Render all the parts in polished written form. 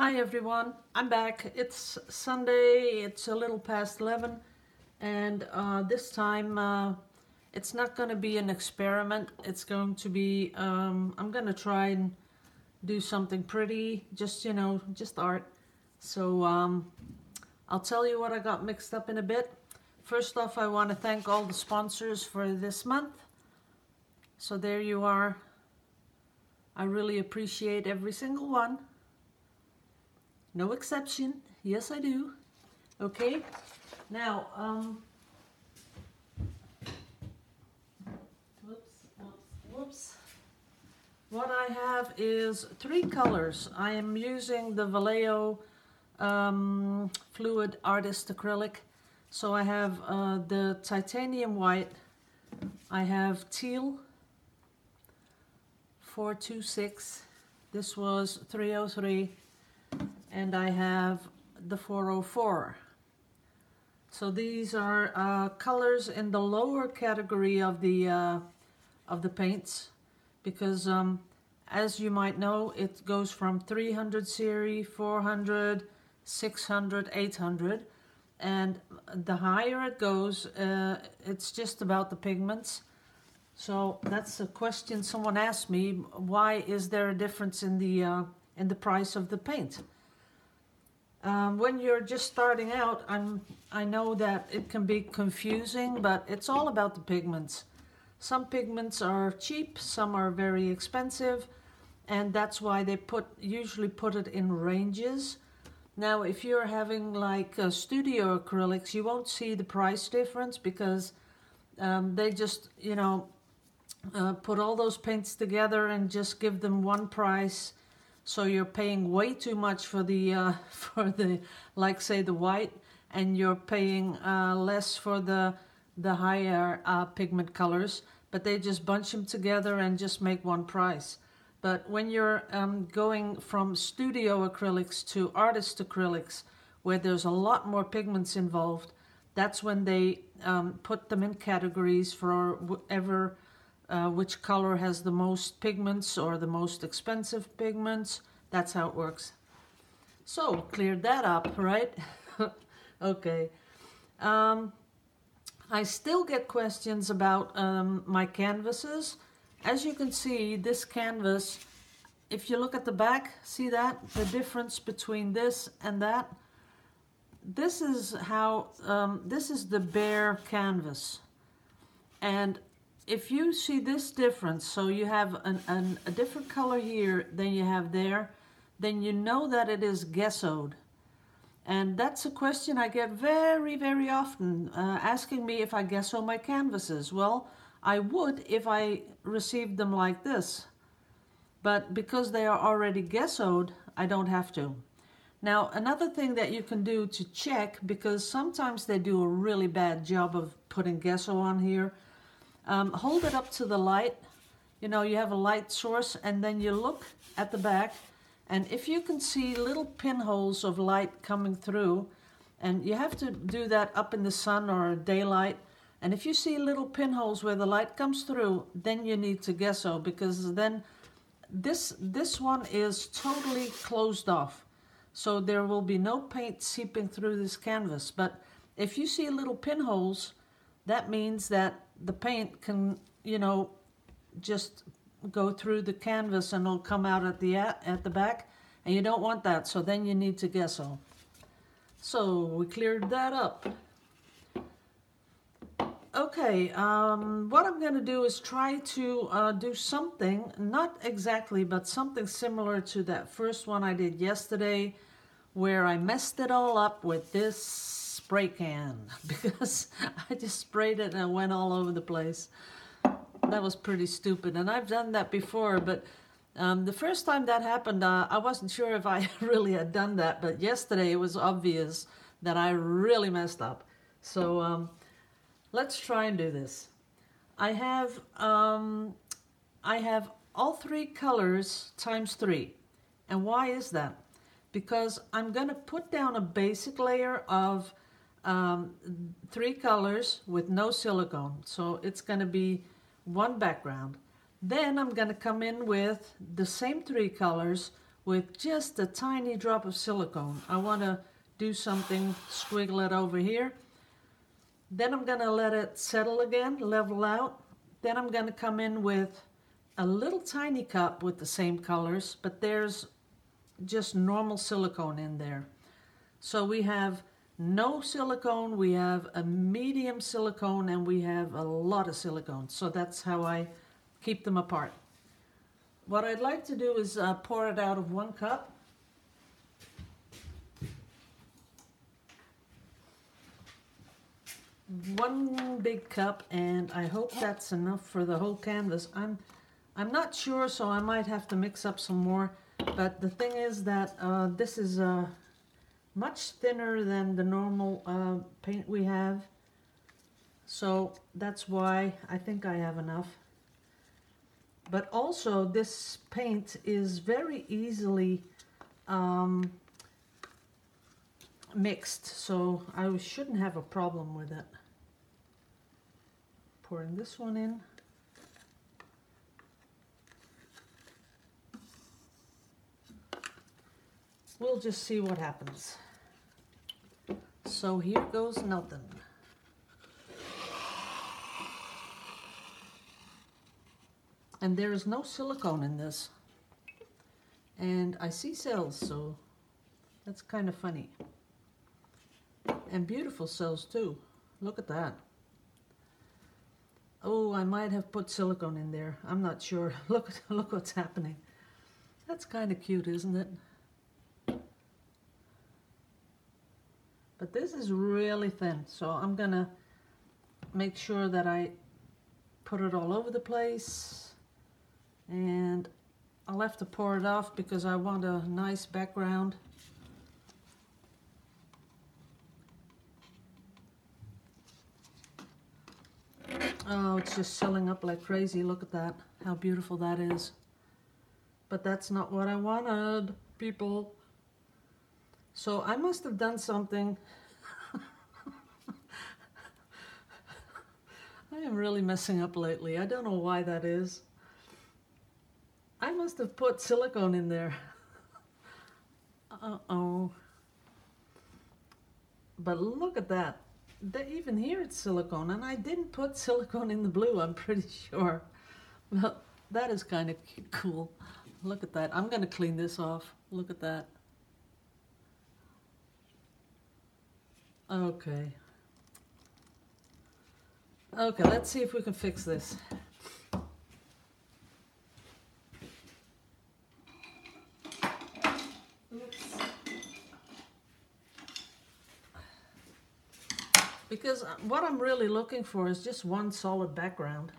Hi everyone, I'm back. It's Sunday, it's a little past 11, and this time it's not going to be an experiment. It's going to be, I'm going to try and do something pretty, just, just art. So I'll tell you what I got mixed up in a bit. First off, I want to thank all the sponsors for this month. So there you are. I really appreciate every single one. No exception. Yes, I do. Okay. Now, whoops. What I have is 3 colors. I am using the Vallejo Fluid Artist Acrylic. So I have the titanium white. I have teal 426. This was 303. And I have the 404. So these are colors in the lower category of the paints, because as you might know, it goes from 300 series, 400, 600, 800, and the higher it goes, it's just about the pigments. So that's a question someone asked me: why is there a difference in the price of the paint? When you're just starting out, I know that it can be confusing, but it's all about the pigments. Some pigments are cheap, some are very expensive, and that's why they usually put it in ranges. Now, if you're having like studio acrylics, you won't see the price difference, because they just, put all those paints together and just give them one price. So you're paying way too much for the like say the white, and you're paying less for the higher pigment colors. But they just bunch them together and just make one price. But when you're going from studio acrylics to artist acrylics, where there's a lot more pigments involved, that's when they put them in categories for whatever. Which color has the most pigments or the most expensive pigments. That's how it works. So, cleared that up, right? Okay. I still get questions about my canvases. As you can see, this canvas, if you look at the back, see that? The difference between this and that? This is how, this is the bare canvas. And if you see this difference, so you have a different color here than you have there, then you know that it is gessoed. And that's a question I get very, very often, asking me if I gesso my canvases. Well, I would if I received them like this. But because they are already gessoed, I don't have to. Now, another thing that you can do to check, because sometimes they do a really bad job of putting gesso on here, hold it up to the light. You have a light source, and then you look at the back, and if you can see little pinholes of light coming through, and you have to do that up in the sun or daylight, and if you see little pinholes where the light comes through, then you need to gesso, because then this one is totally closed off. So there will be no paint seeping through this canvas. But if you see little pinholes, that means that the paint can, just go through the canvas and it'll come out at the back, and you don't want that. So then you need to gesso. So we cleared that up. Okay, what I'm going to do is try to do something, not exactly, but something similar to that first one I did yesterday, where I messed it all up with this spray can, because I just sprayed it and it went all over the place. That was pretty stupid, and I've done that before, but the first time that happened, I wasn't sure if I really had done that, but yesterday it was obvious that I really messed up. So let's try and do this. I have all 3 colors times 3. And why is that? Because I'm going to put down a basic layer of 3 colors with no silicone. So it's going to be one background. Then I'm going to come in with the same 3 colors with just a tiny drop of silicone. I want to do something, squiggle it over here. Then I'm going to let it settle again, level out. Then I'm going to come in with a little tiny cup with the same colors, but there's just normal silicone in there. So we have no silicone, we have a medium silicone, and we have a lot of silicone. So that's how I keep them apart. What I'd like to do is pour it out of one cup. One big cup, and I hope that's enough for the whole canvas. I'm not sure, so I might have to mix up some more. But the thing is that this is much thinner than the normal paint we have. So that's why I think I have enough. But also this paint is very easily mixed, so I shouldn't have a problem with it. Pouring this one in. We'll just see what happens. So here goes nothing. And there is no silicone in this. And I see cells, so that's kind of funny. And beautiful cells too. Look at that. Oh, I might have put silicone in there. I'm not sure. Look what's happening. That's kind of cute, isn't it? But this is really thin, so I'm gonna make sure that I put it all over the place. And I'll have to pour it off because I want a nice background. Oh, it's just selling up like crazy. Look at that, how beautiful that is. But that's not what I wanted, people. So I must have done something. I am really messing up lately. I don't know why that is. I must have put silicone in there. Uh-oh. But look at that. Even here it's silicone, and I didn't put silicone in the blue, I'm pretty sure. Well, that is kind of cool. Look at that. I'm going to clean this off. Look at that. Okay. Okay, let's see if we can fix this. Because what I'm really looking for is just one solid background.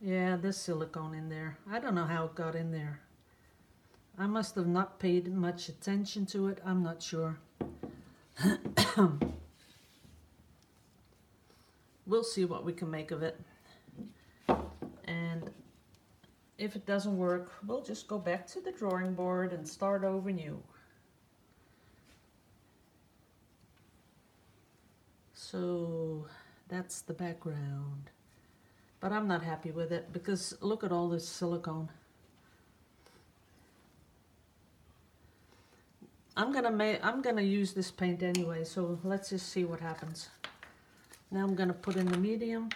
Yeah, there's silicone in there. I don't know how it got in there. I must have not paid much attention to it. I'm not sure. We'll see what we can make of it. And if it doesn't work, we'll just go back to the drawing board and start over new. So that's the background. But I'm not happy with it because look at all this silicone. I'm gonna use this paint anyway, so let's just see what happens. Now I'm gonna put in the medium.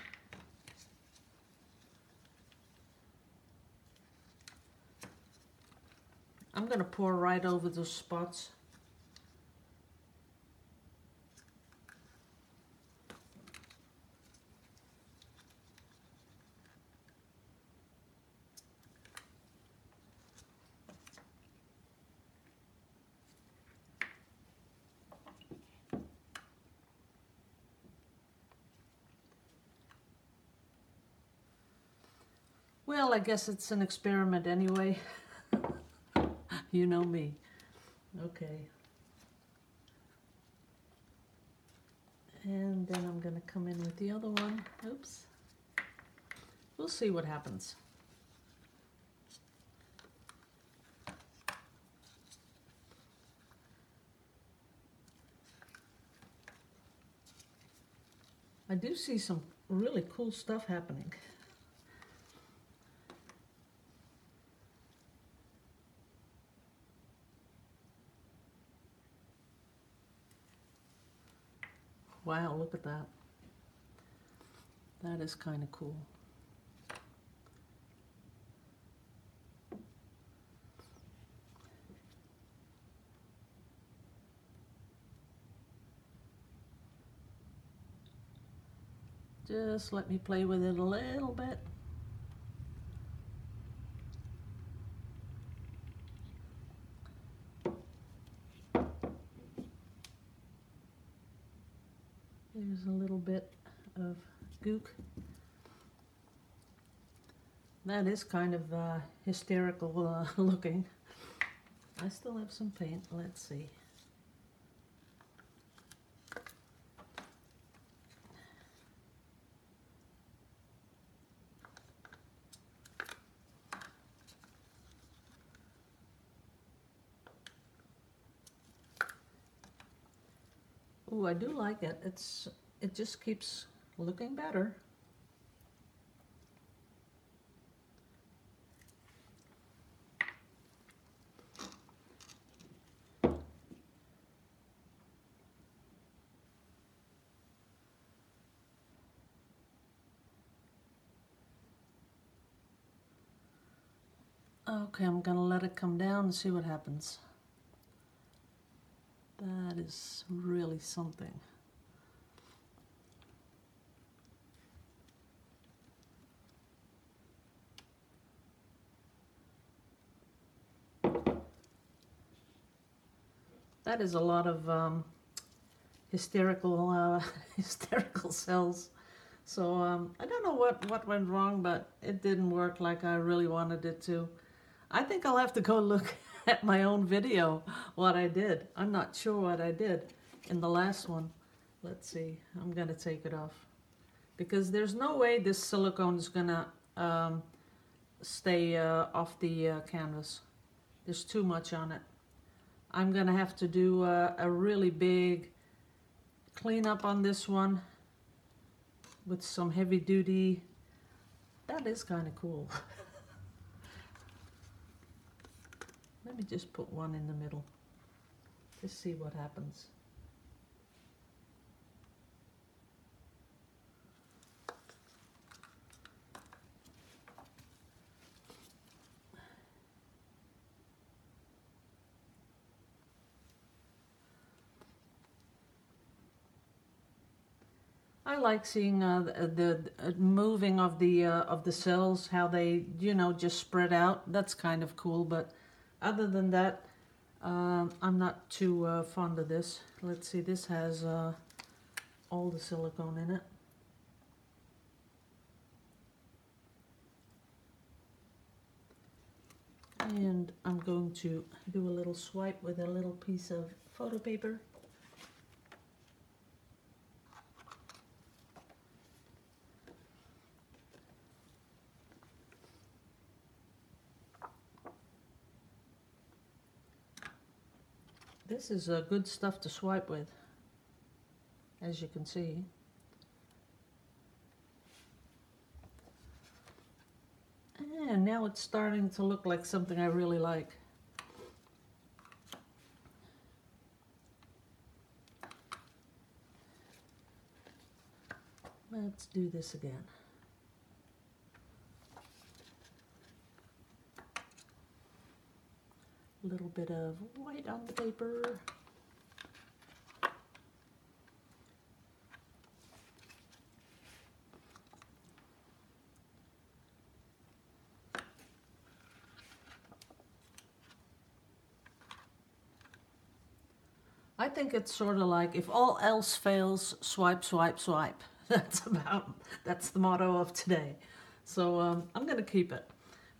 I'm gonna pour right over those spots. Well, I guess it's an experiment anyway. You know me. Okay. And then I'm going to come in with the other one. Oops. We'll see what happens. I do see some really cool stuff happening. Wow, look at that. That is kind of cool. Just let me play with it a little bit. There's a little bit of gook. That is kind of hysterical looking. I still have some paint. Let's see. Ooh, I do like it. It just keeps looking better. Okay, I'm gonna let it come down and see what happens. That is really something. That is a lot of hysterical hysterical cells. So I don't know what went wrong, but it didn't work like I really wanted it to. I think I'll have to go look at my own video, what I did. I'm not sure what I did in the last one. Let's see, I'm gonna take it off. Because there's no way this silicone is gonna stay off the canvas. There's too much on it. I'm gonna have to do a really big cleanup on this one with some heavy duty. That is kind of cool. Let me just put one in the middle. Just see what happens. I like seeing the moving of the cells, how they, you know, just spread out. That's kind of cool, but other than that, I'm not too fond of this. Let's see, this has all the silicone in it. And I'm going to do a little swipe with a little piece of photo paper. This is good stuff to swipe with, as you can see. And now it's starting to look like something I really like. Let's do this again. A little bit of white on the paper. I think it's sort of like, if all else fails, swipe, swipe, swipe. That's the motto of today. So I'm gonna keep it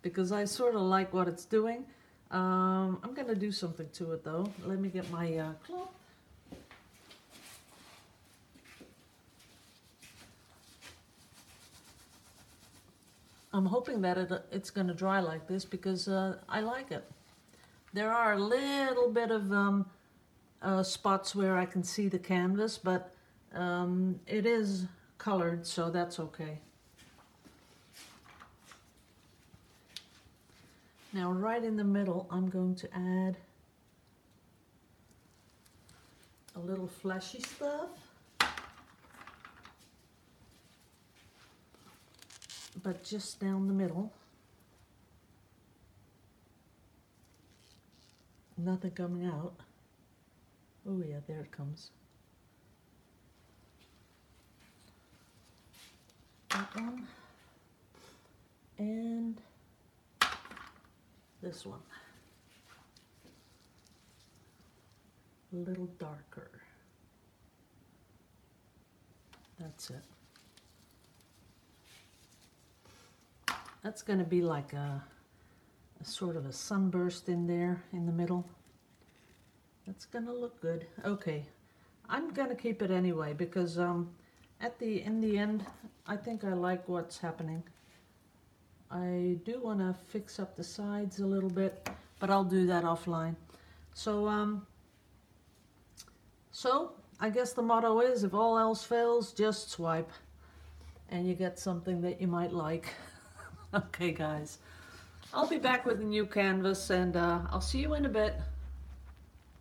because I sort of like what it's doing. I'm gonna do something to it though. Let me get my cloth. I'm hoping that it's gonna dry like this because I like it. There are a little bit of spots where I can see the canvas, but it is colored, so that's okay. Now right in the middle, I'm going to add a little fleshy stuff. but just down the middle. Nothing coming out. Oh yeah, there it comes. That one. And this one. A little darker. That's it. That's going to be like a sort of a sunburst in there in the middle. That's going to look good. Okay, I'm going to keep it anyway because in the end, I think I like what's happening. I do want to fix up the sides a little bit, but I'll do that offline. So I guess the motto is, if all else fails, just swipe, and you get something that you might like. Okay, guys, I'll be back with a new canvas, and I'll see you in a bit.